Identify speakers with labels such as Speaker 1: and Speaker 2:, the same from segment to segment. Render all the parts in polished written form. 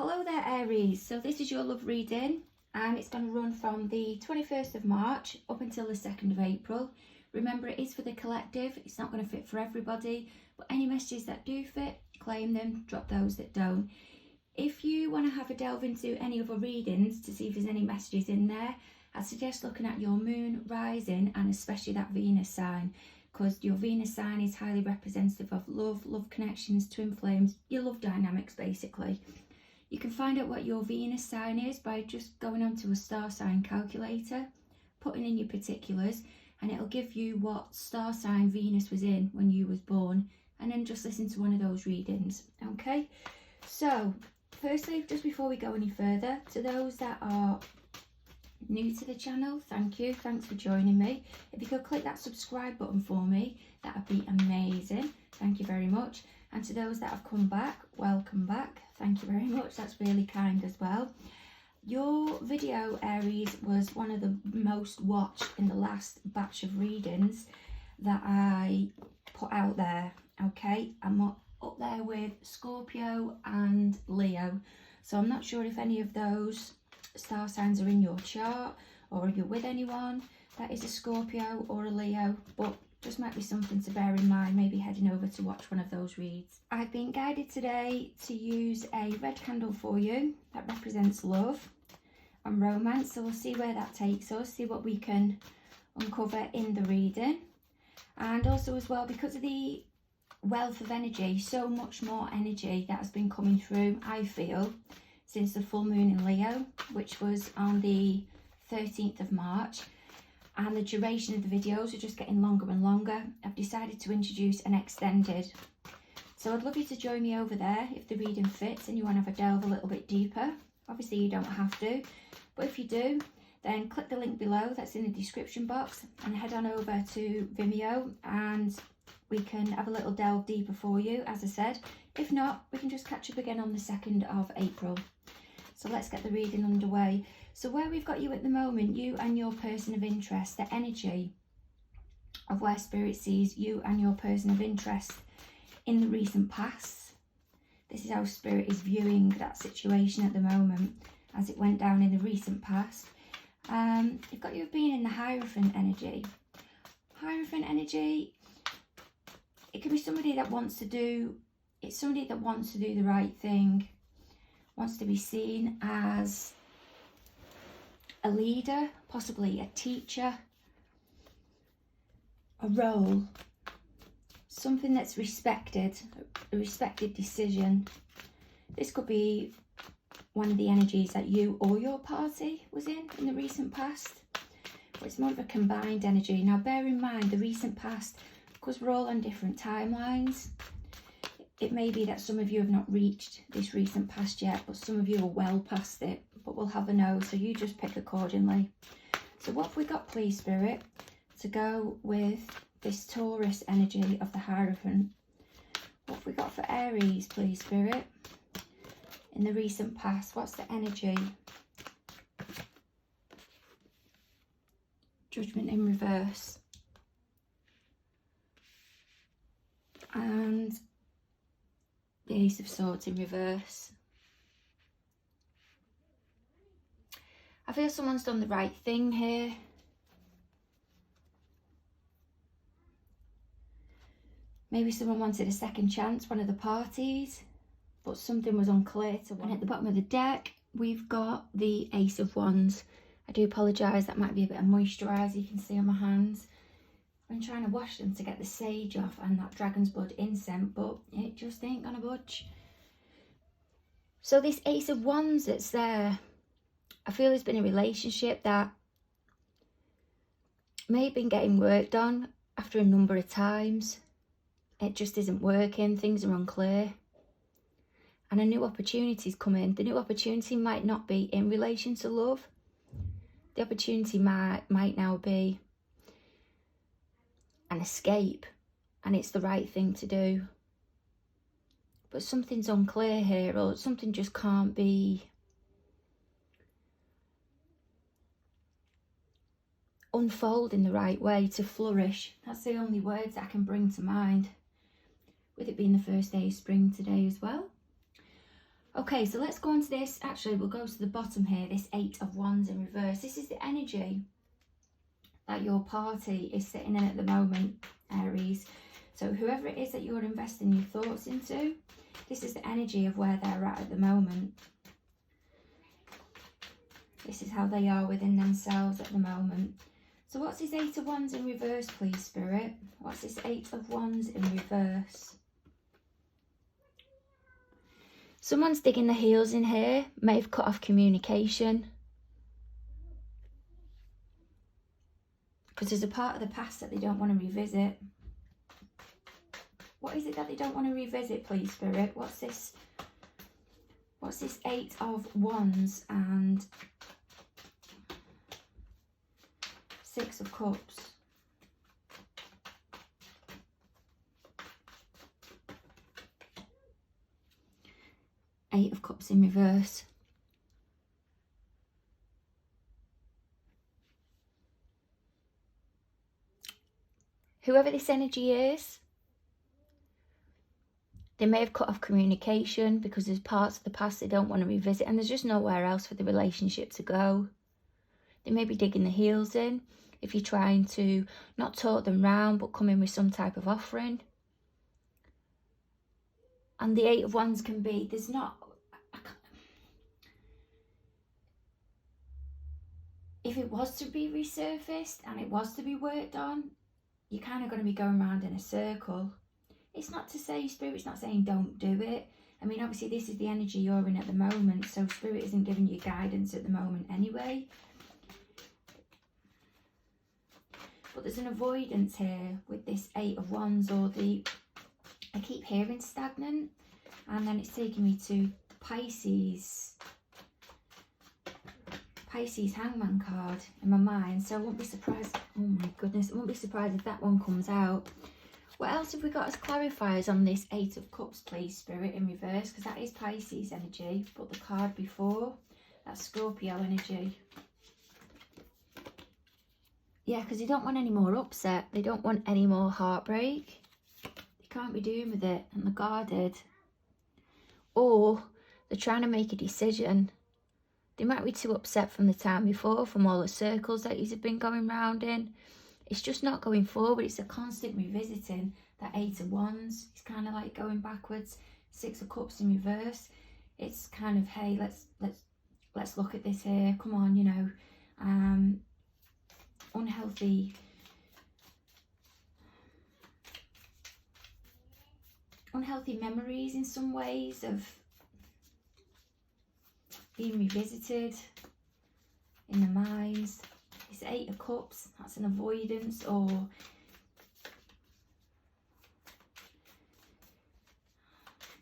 Speaker 1: Hello there Aries, so this is your love reading and it's going to run from the 21st of March up until the 2nd of April. Remember, it is for the collective, it's not going to fit for everybody, but any messages that do fit, claim them, drop those that don't. If you want to have a delve into any other readings to see if there's any messages in there, I suggest looking at your moon, rising and especially that Venus sign, because your Venus sign is highly representative of love, love connections, twin flames, your love dynamics basically. You can find out what your Venus sign is by just going onto a star sign calculator, putting in your particulars, and it'll give you what star sign Venus was in when you was born, and then just listen to one of those readings, okay? So, firstly, just before we go any further, to those that are new to the channel, thank you, thanks for joining me. If you could click that subscribe button for me, that would be amazing, thank you very much. And to those that have come back, welcome back, thank you very much, that's really kind as well. Your video, Aries, was one of the most watched in the last batch of readings that I put out there, okay? I'm up there with Scorpio and Leo, so I'm not sure if any of those star signs are in your chart or if you're with anyone that is a Scorpio or a Leo, but just might be something to bear in mind, maybe heading over to watch one of those reads. I've been guided today to use a red candle for you that represents love and romance, so we'll see where that takes us, see what we can uncover in the reading. And also as well, because of the wealth of energy, so much more energy that has been coming through, I feel, since the full moon in Leo, which was on the 13th of March. And the duration of the videos are just getting longer and longer. I've decided to introduce an extended. So I'd love you to join me over there if the reading fits and you want to have a delve a little bit deeper. Obviously you don't have to, but if you do, then click the link below that's in the description box and head on over to Vimeo and we can have a little delve deeper for you, as I said. If not, we can just catch up again on the 2nd of April. So let's get the reading underway. So where we've got you at the moment, you and your person of interest, the energy of where Spirit sees you and your person of interest in the recent past. This is how Spirit is viewing that situation at the moment as it went down in the recent past. You've got you being in the Hierophant energy. Hierophant energy, it could be somebody that wants to do, it's somebody that wants to do the right thing, wants to be seen as a leader, possibly a teacher, a role, something that's respected, a respected decision. This could be one of the energies that you or your party was in the recent past, but it's more of a combined energy. Now bear in mind the recent past, because we're all on different timelines. It may be that some of you have not reached this recent past yet, but some of you are well past it, but we'll have a know, so you just pick accordingly. So what have we got, please, Spirit, to go with this Taurus energy of the Hierophant? What have we got for Aries, please, Spirit, in the recent past? What's the energy? Judgment in reverse. And the Ace of Swords in reverse. I feel someone's done the right thing here. Maybe someone wanted a second chance, one of the parties, but something was unclear to one. And at the bottom of the deck, we've got the Ace of Wands. I do apologise, that might be a bit of moisturiser you can see on my hands. I'm trying to wash them to get the sage off and that dragon's blood incense, but it just ain't gonna budge. So this Ace of Wands that's there, I feel there's been a relationship that may have been getting worked on after a number of times. It just isn't working, things are unclear. And a new opportunity's come in. The new opportunity might not be in relation to love. The opportunity might now be an escape, and it's the right thing to do. But something's unclear here, or something just can't be unfold in the right way to flourish. That's the only words I can bring to mind, with it being the first day of spring today as well. Okay, so let's go on to this. Actually, we'll go to the bottom here, this 8 of Wands in reverse. This is the energy that your party is sitting in at the moment, Aries. So whoever it is that you're investing your thoughts into, this is the energy of where they're at the moment. This is how they are within themselves at the moment. So what's this 8 of Wands in reverse, please, Spirit? What's this 8 of Wands in reverse? Someone's digging their heels in here, may have cut off communication. Because there's a part of the past that they don't want to revisit. What is it that they don't want to revisit, please, Spirit? What's this 8 of Wands and 6 of Cups? Eight of Cups in reverse. Whoever this energy is, they may have cut off communication because there's parts of the past they don't want to revisit, and there's just nowhere else for the relationship to go. They may be digging the heels in if you're trying to not talk them round but come in with some type of offering. And the 8 of Wands can be, there's not, if it was to be resurfaced and it was to be worked on, you're kind of going to be going around in a circle. It's not to say, Spirit's not saying don't do it. I mean, obviously this is the energy you're in at the moment, so Spirit isn't giving you guidance at the moment anyway. But there's an avoidance here with this 8 of Wands, or I keep hearing stagnant, and then it's taking me to Pisces Hangman card in my mind. So I won't be surprised, oh my goodness, I won't be surprised if that one comes out. What else have we got as clarifiers on this 8 of Cups, please, Spirit, in reverse? Because that is Pisces energy, but the card before, that's Scorpio energy. Yeah, because they don't want any more upset. They don't want any more heartbreak. They can't be doing with it, and they're guarded. Or they're trying to make a decision. They might be too upset from the time before, from all the circles that you've been going round in. It's just not going forward. It's a constant revisiting that 8 of Wands. It's kind of like going backwards. 6 of Cups in reverse. It's kind of, hey, let's look at this here. Come on, you know, unhealthy memories in some ways of being revisited in the minds. It's 8 of Cups, that's an avoidance, or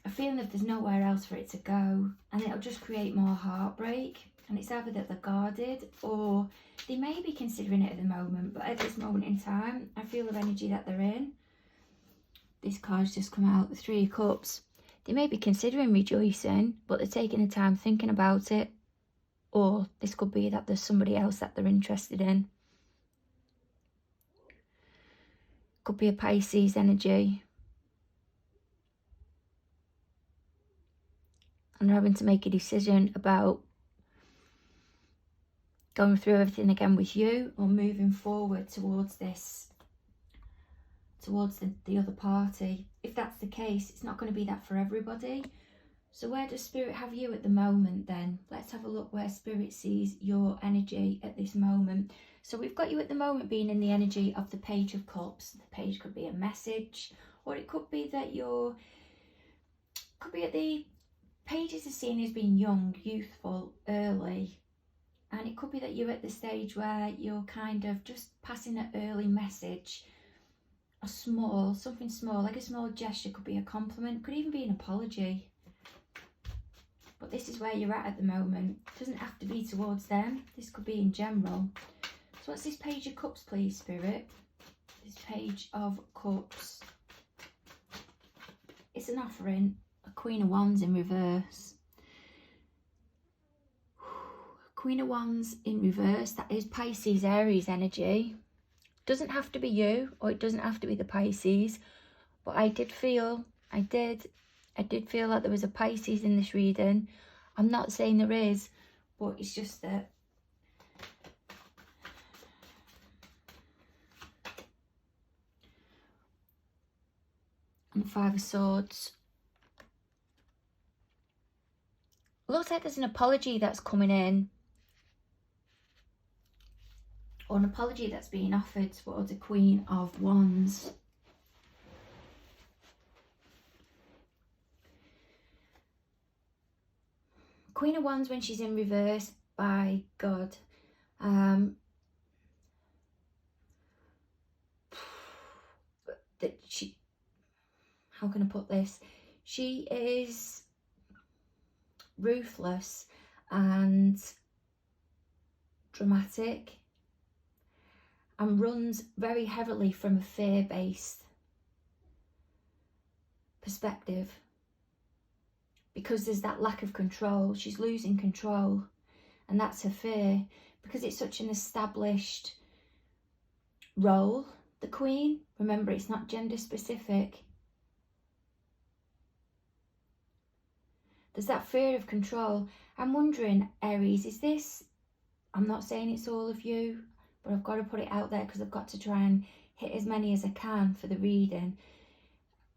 Speaker 1: a feeling that there's nowhere else for it to go, and it'll just create more heartbreak. And it's either that they're guarded, or they may be considering it at the moment, but at this moment in time, I feel the energy that they're in. This card's just come out, the 3 of Cups. They may be considering rejoicing, but they're taking the time thinking about it. Or this could be that there's somebody else that they're interested in. Could be a Pisces energy. And they're having to make a decision about going through everything again with you, or moving forward towards this, towards the other party. If that's the case, it's not going to be that for everybody. So where does Spirit have you at the moment then? Let's have a look where Spirit sees your energy at this moment. So we've got you at the moment being in the energy of the Page of Cups. The page could be a message, or it could be that could be at the pages are seen as being young, youthful, early. And it could be that you're at the stage where you're kind of just passing an early message. Something small, like a small gesture, could be a compliment, could even be an apology. But this is where you're at the moment. It doesn't have to be towards them. This could be in general. So what's this Page of Cups, please, Spirit? This Page of Cups. It's an offering. A Queen of Wands in reverse. Queen of Wands in reverse. That is Pisces, Aries energy. Doesn't have to be you, or it doesn't have to be the Pisces. But I did I did feel like there was a Pisces in this reading. I'm not saying there is, but it's just that and the Five of Swords. Looks like there's an apology that's coming in, or an apology that's being offered towards a Queen of Wands. Queen of Wands, when she's in reverse, by God, that she, how can I put this? She is ruthless and dramatic and runs very heavily from a fear-based perspective, because there's that lack of control. She's losing control, and that's her fear, because it's such an established role, the Queen. Remember, it's not gender specific. There's that fear of control. I'm wondering, Aries, is this, I'm not saying it's all of you, but I've got to put it out there because I've got to try and hit as many as I can for the reading.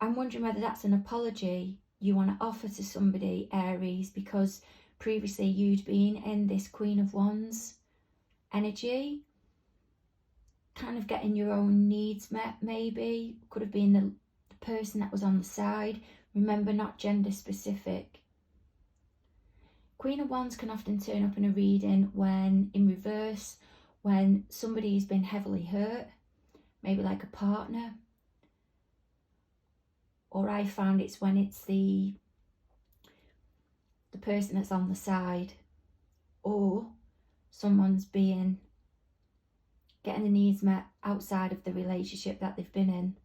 Speaker 1: I'm wondering whether that's an apology you want to offer to somebody, Aries, because previously you'd been in this Queen of Wands energy, kind of getting your own needs met, maybe. Could have been the person that was on the side. Remember, not gender specific. Queen of Wands can often turn up in a reading when in reverse, when somebody's been heavily hurt, maybe like a partner. Or I found it's when it's the person that's on the side, or someone's getting the needs met outside of the relationship that they've been in.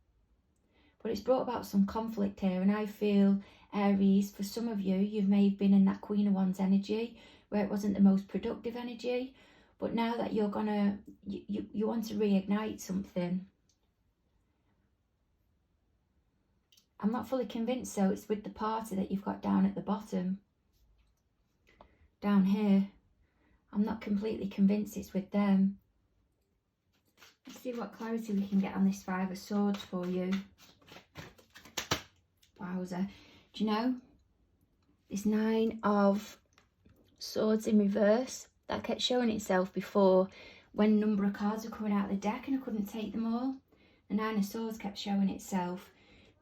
Speaker 1: But it's brought about some conflict here, and I feel, Aries, for some of you, you may have been in that Queen of Wands energy where it wasn't the most productive energy, but now that you're gonna, you want to reignite something. I'm not fully convinced, so it's with the party that you've got down at the bottom. Down here. I'm not completely convinced it's with them. Let's see what clarity we can get on this Five of Swords for you. Wowzer. Do you know, this Nine of Swords in reverse, that kept showing itself before when a number of cards were coming out of the deck and I couldn't take them all. The Nine of Swords kept showing itself.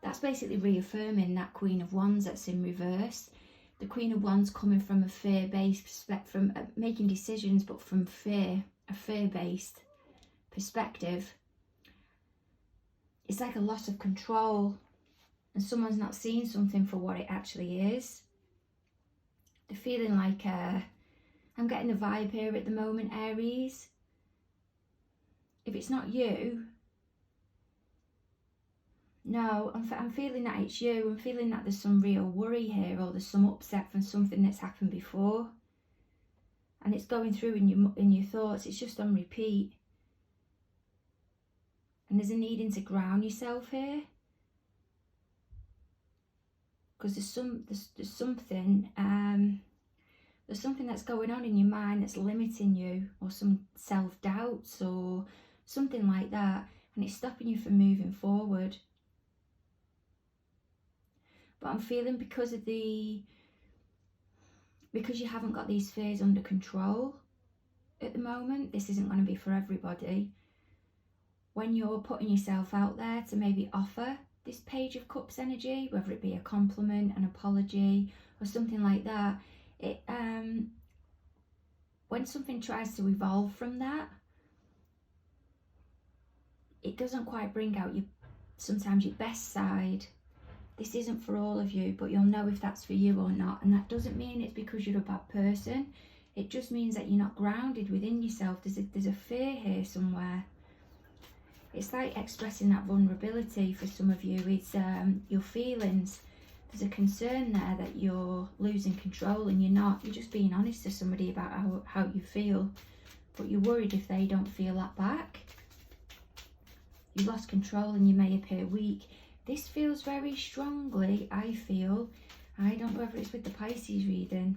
Speaker 1: That's basically reaffirming that Queen of Wands that's in reverse. The Queen of Wands coming from a fear-based perspective, from making decisions, but from fear, a fear-based perspective. It's like a loss of control, and someone's not seeing something for what it actually is. They're feeling like, I'm getting a vibe here at the moment, Aries. If it's not you, no, I'm feeling that it's you. I'm feeling that there's some real worry here, or there's some upset from something that's happened before, and it's going through in your thoughts. It's just on repeat, and there's a needing to ground yourself here, because there's something that's going on in your mind that's limiting you, or some self-doubts or something like that, and it's stopping you from moving forward. But I'm feeling because you haven't got these fears under control at the moment, this isn't going to be for everybody. When you're putting yourself out there to maybe offer this Page of Cups energy, whether it be a compliment, an apology, or something like that, it when something tries to evolve from that, it doesn't quite bring out sometimes your best side. This isn't for all of you, but you'll know if that's for you or not. And that doesn't mean it's because you're a bad person. It just means that you're not grounded within yourself. There's a fear here somewhere. It's like expressing that vulnerability for some of you. It's your feelings. There's a concern there that you're losing control, and you're not. You're just being honest to somebody about how you feel. But you're worried if they don't feel that back. You lost control and you may appear weak. This feels very strongly, I feel. I don't know whether it's with the Pisces reading.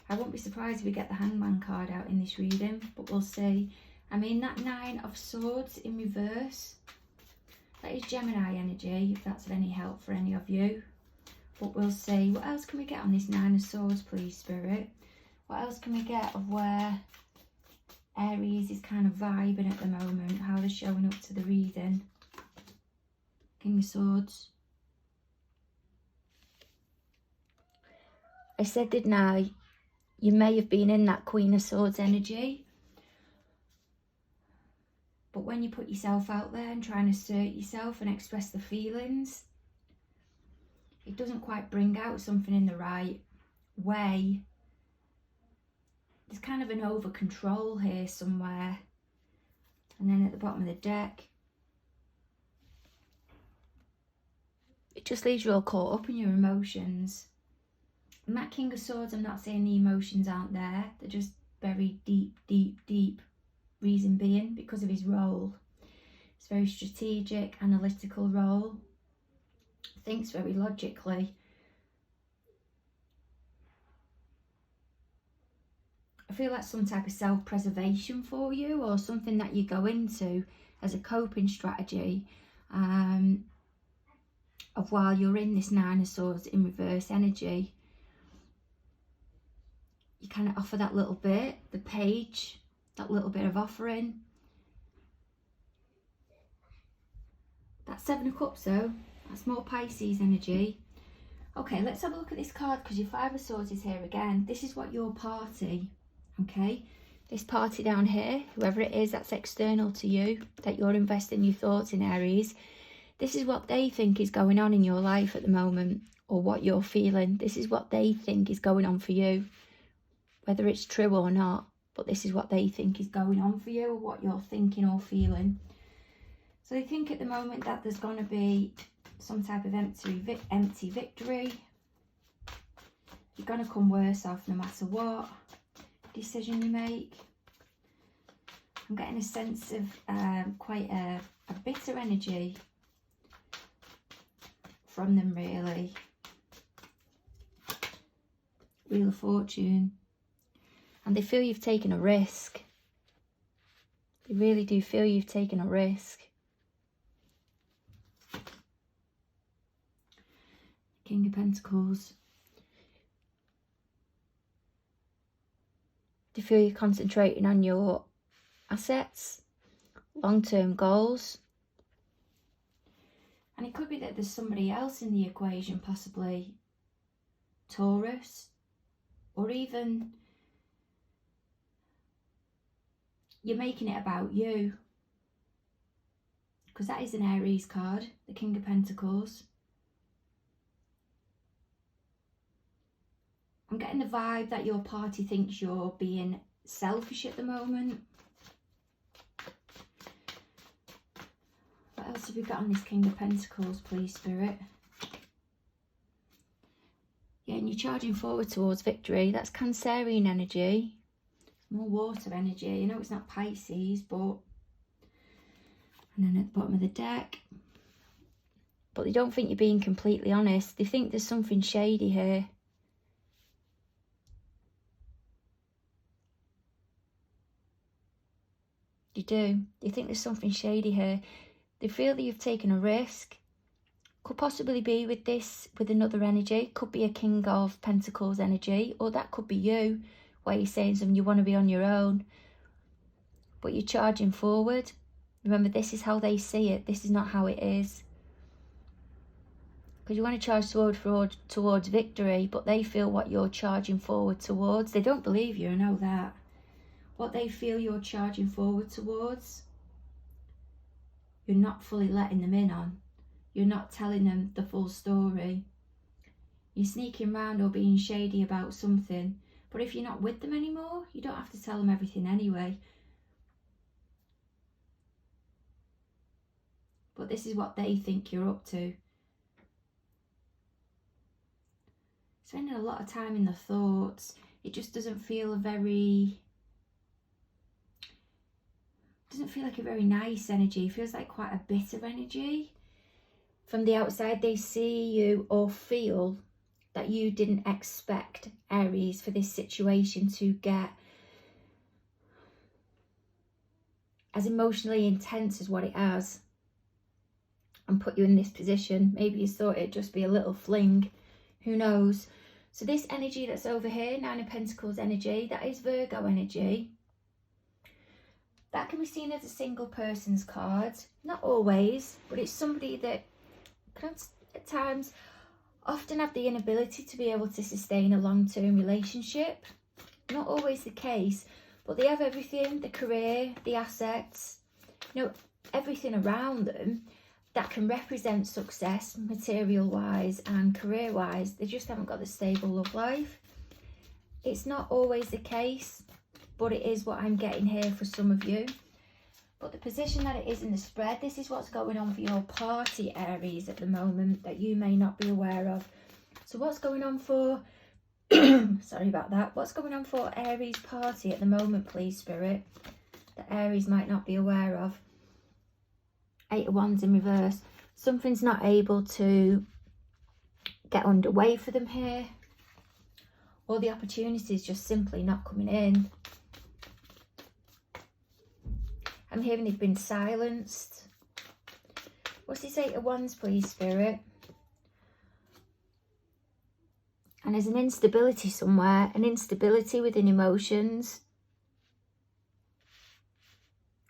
Speaker 1: I won't be surprised if we get the Hangman card out in this reading, but we'll see. I mean, that Nine of Swords in reverse, that is Gemini energy, if that's of any help for any of you. But we'll see. What else can we get on this Nine of Swords, please, Spirit? What else can we get of where Aries is kind of vibing at the moment, how they're showing up to the reading? King of Swords. I said, didn't I? You may have been in that Queen of Swords energy. But when you put yourself out there and try and assert yourself and express the feelings, it doesn't quite bring out something in the right way. There's kind of an over control here somewhere. And then at the bottom of the deck, it just leaves you all caught up in your emotions. And that King of Swords, I'm not saying the emotions aren't there. They're just very deep, deep, deep. Reason being, because of his role. It's a very strategic, analytical role. Thinks very logically. I feel like some type of self-preservation for you, or something that you go into as a coping strategy of while you're in this Nine of Swords in reverse energy. You kind of offer that little bit, the Page, that little bit of offering. That Seven of Cups though, that's more Pisces energy. Okay, let's have a look at this card, because your Five of Swords is here again. This is what your party, okay? This party down here, whoever it is that's external to you, that you're investing your thoughts in, Aries, this is what they think is going on in your life at the moment, or what you're feeling. This is what they think is going on for you, whether it's true or not, but this is what they think is going on for you, or what you're thinking or feeling. So they think at the moment that there's going to be some type of empty victory. You're going to come worse off no matter what decision you make. I'm getting a sense of quite a bitter energy from them, really. Wheel of Fortune. And they feel you've taken a risk. They really do feel you've taken a risk. King of Pentacles. They feel you're concentrating on your assets, long-term goals. And it could be that there's somebody else in the equation, possibly Taurus, or even you're making it about you, because that is an Aries card, the King of Pentacles. I'm getting the vibe that your party thinks you're being selfish at the moment. What else have we got on this King of Pentacles, please, Spirit? Yeah, and you're charging forward towards victory. That's Cancerian energy. More water energy. You know it's not Pisces, but... And then at the bottom of the deck. But they don't think you're being completely honest. They think there's something shady here. They do. They think there's something shady here. They feel that you've taken a risk. Could possibly be with this, with another energy. Could be a King of Pentacles energy. Or that could be you, where you're saying something, you want to be on your own. But you're charging forward. Remember, this is how they see it. This is not how it is. Because you want to charge towards victory, but they feel what you're charging forward towards. They don't believe you, I know that. What they feel you're charging forward towards, you're not fully letting them in on. You're not telling them the full story. You're sneaking around or being shady about something. But if you're not with them anymore, you don't have to tell them everything anyway. But this is what they think you're up to. Spending a lot of time in the thoughts. It just doesn't feel a very... Doesn't feel like a very nice energy. It feels like quite a bitter energy. from the outside, they see you or feel that you didn't expect, Aries, for this situation to get as emotionally intense as what it has and put you in this position. Maybe you thought it'd just be a little fling, who knows. So this energy that's over here, Nine of Pentacles energy, that is Virgo energy. That can be seen as a single person's card. Not always, but it's somebody that can at times often have the inability to be able to sustain a long-term relationship. Not always the case, but they have everything, the career, the assets, you know, everything around them that can represent success material-wise and career-wise. They just haven't got the stable love life. It's not always the case, but it is what I'm getting here for some of you. But the position that it is in the spread, this is what's going on for your party, Aries, at the moment that you may not be aware of. So what's going on for, sorry about that, what's going on for Aries party at the moment, please, Spirit, that Aries might not be aware of? Eight of Wands in reverse. Something's not able to get underway for them here. Or the opportunity is just simply not coming in. I'm hearing they've been silenced. What's this Eight of Wands, please, Spirit? And there's an instability somewhere, an instability within emotions.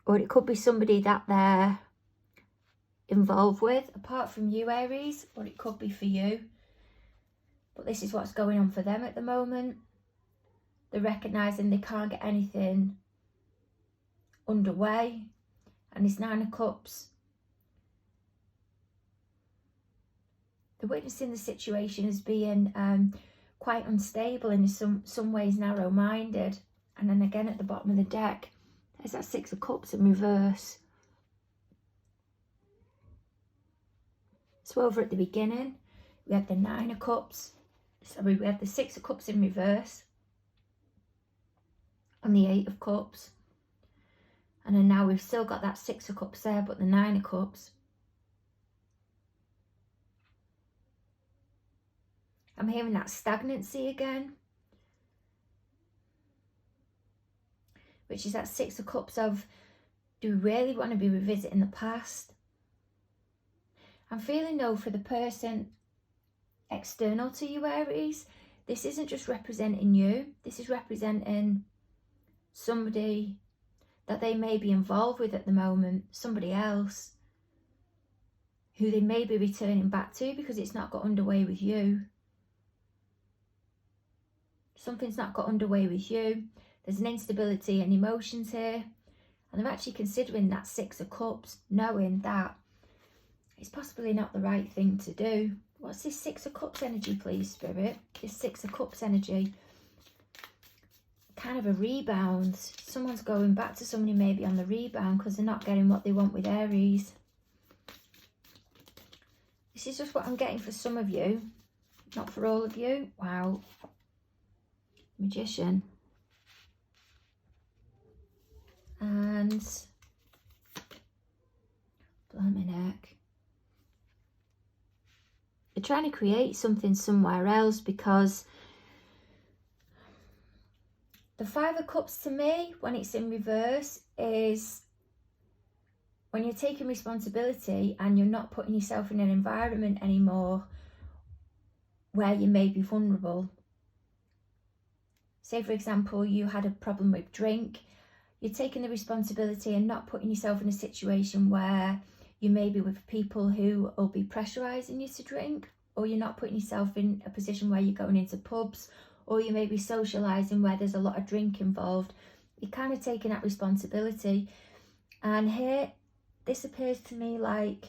Speaker 1: Or it could be somebody that they're involved with, apart from you, Aries, or it could be for you. But this is what's going on for them at the moment. They're recognising they can't get anything underway. And this Nine of Cups, they're witnessing the situation as being quite unstable and in some ways narrow-minded. And then again at the bottom of the deck, there's that Six of Cups in reverse. So over at the beginning, we had the Nine of Cups. Sorry, we had the Six of Cups in reverse. And the Eight of Cups. And then now we've still got that Six of Cups there, but the Nine of Cups. I'm hearing that stagnancy again. Which is that Six of Cups of, do we really want to be revisiting the past? I'm feeling though for the person external to you, Aries, this isn't just representing you. This is representing somebody that they may be involved with at the moment, somebody else who they may be returning back to because it's not got underway with you. Something's not got underway with you. There's an instability in emotions here. And they're actually considering that Six of Cups, knowing that it's possibly not the right thing to do. What's this Six of Cups energy, please, Spirit? This Six of Cups energy. Kind of a rebound. Someone's going back to somebody maybe on the rebound because they're not getting what they want with Aries. This is just what I'm getting for some of you. Not for all of you. Wow. Magician. And blimey neck. They're trying to create something somewhere else because the Five of Cups to me, when it's in reverse, is when you're taking responsibility and you're not putting yourself in an environment anymore where you may be vulnerable. Say, for example, you had a problem with drink. You're taking the responsibility and not putting yourself in a situation where you may be with people who will be pressurising you to drink, or you're not putting yourself in a position where you're going into pubs, or you may be socialising where there's a lot of drink involved. You're kind of taking that responsibility. And here, this appears to me like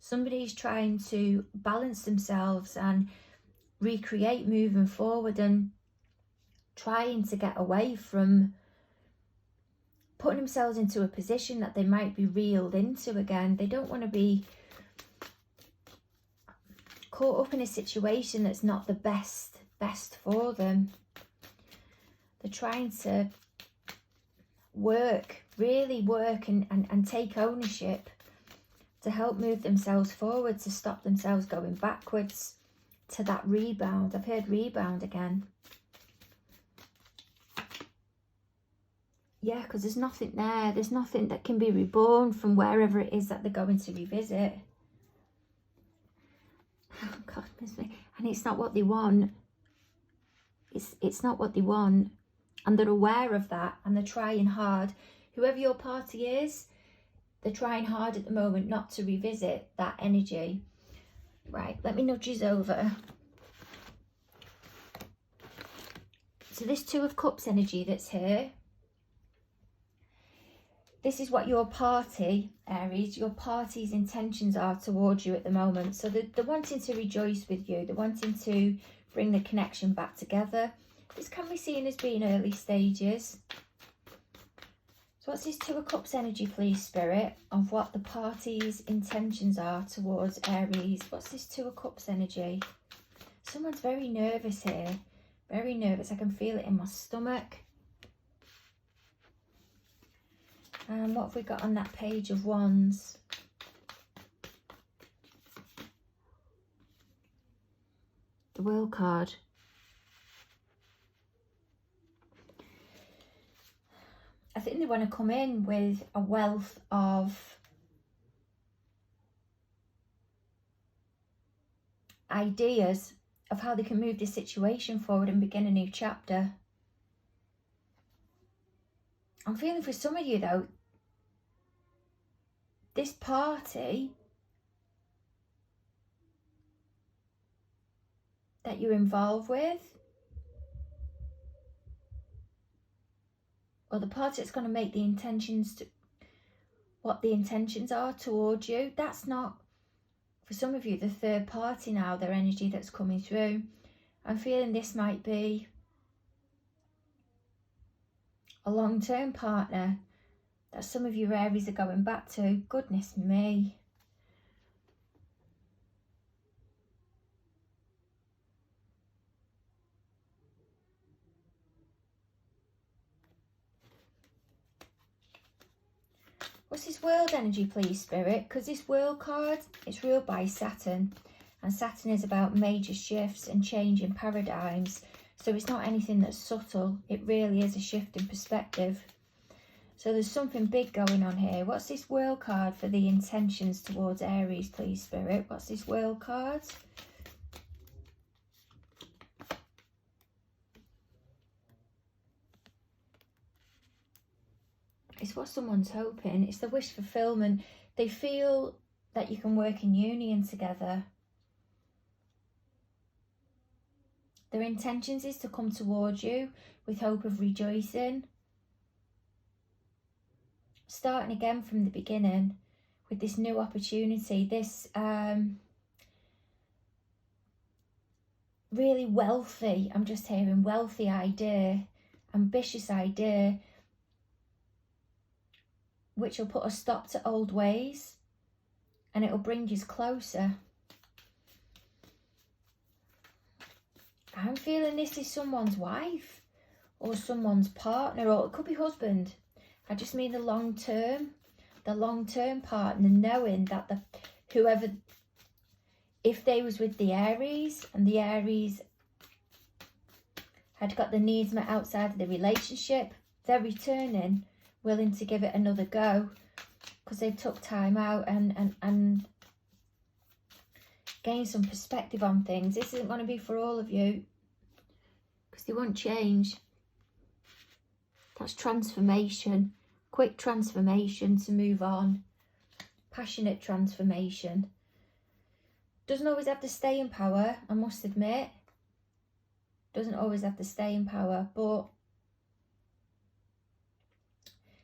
Speaker 1: somebody's trying to balance themselves and recreate moving forward and trying to get away from putting themselves into a position that they might be reeled into again. They don't want to be caught up in a situation that's not the best for them. They're trying to work, really work and take ownership to help move themselves forward, to stop themselves going backwards, to that rebound. I've heard rebound again. Yeah, because there's nothing there. There's nothing that can be reborn from wherever it is that they're going to revisit. Oh, God, miss me. And it's not what they want. It's not what they want. And they're aware of that. And they're trying hard. Whoever your party is, they're trying hard at the moment not to revisit that energy. Right, let me nudge these over. So this Two of Cups energy that's here, this is what your party, Aries, your party's intentions are towards you at the moment. So they're wanting to rejoice with you. They're wanting to bring the connection back together. This can be seen as being early stages. So what's this Two of Cups energy, please, Spirit, of what the party's intentions are towards Aries? What's this Two of Cups energy? Someone's very nervous here. Very nervous. I can feel it in my stomach. And what have we got on that Page of Wands? The World card. I think they want to come in with a wealth of ideas of how they can move this situation forward and begin a new chapter. I'm feeling for some of you though, this party that you're involved with, or the party that's going to make the intentions to what the intentions are towards you, that's not, for some of you, the third party now, their energy that's coming through. I'm feeling this might be a long-term partner that some of your Aries are going back to. Goodness me. What's this World energy, please, Spirit? Because this World card, it's ruled by Saturn. And Saturn is about major shifts and changing paradigms. So it's not anything that's subtle. It really is a shift in perspective. So there's something big going on here. What's this World card for the intentions towards Aries, please, Spirit? What's this World card? It's what someone's hoping. It's the wish fulfillment. They feel that you can work in union together. Their intentions is to come towards you with hope of rejoicing. Starting again from the beginning with this new opportunity, this really wealthy, I'm just hearing wealthy idea, ambitious idea, which will put a stop to old ways and it will bring you closer. I'm feeling this is someone's wife or someone's partner, or it could be husband. I just mean the long-term partner, knowing that whoever, if they was with the Aries and the Aries had got the needs met outside of the relationship, they're returning, willing to give it another go because they took time out and gain some perspective on things. This isn't going to be for all of you because they won't change. That's transformation, quick transformation to move on, passionate transformation. Doesn't always have to stay in power, I must admit. Doesn't always have to stay in power, but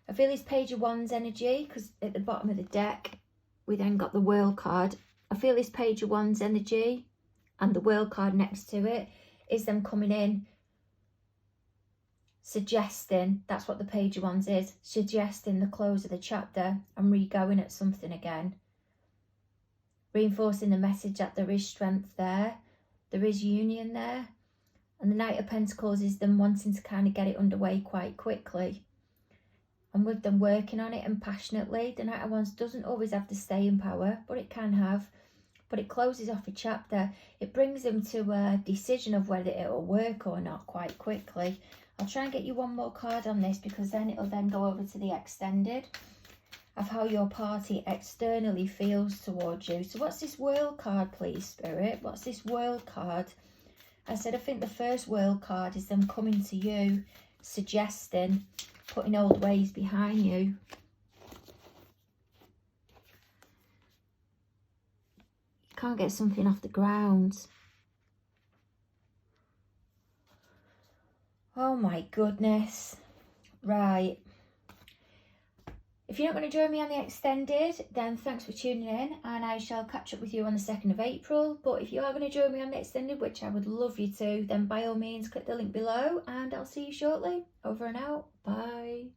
Speaker 1: I feel this Page of Wands energy, because at the bottom of the deck we then got the World card. I feel this Page of Wands energy and the World card next to it is them coming in, suggesting, that's what the Page of Wands is, suggesting the close of the chapter and re-going at something again. Reinforcing the message that there is strength there, there is union there. And the Knight of Pentacles is them wanting to kind of get it underway quite quickly. and with them working on it and passionately. The Knight of Wands doesn't always have to stay in power, but it can have. But it closes off a chapter. It brings them to a decision of whether it'll work or not quite quickly. I'll try and get you one more card on this, because then it'll then go over to the extended of how your party externally feels towards you. So what's this World card, please, Spirit? What's this World card? I said I think the first World card is them coming to you, suggesting, putting old ways behind you. Can't get something off the ground. Oh my goodness. Right. If you're not going to join me on the extended, then thanks for tuning in, and I shall catch up with you on the 2nd of April. But if you are going to join me on the extended, which I would love you to, then by all means click the link below, and I'll see you shortly. Over and out. Bye.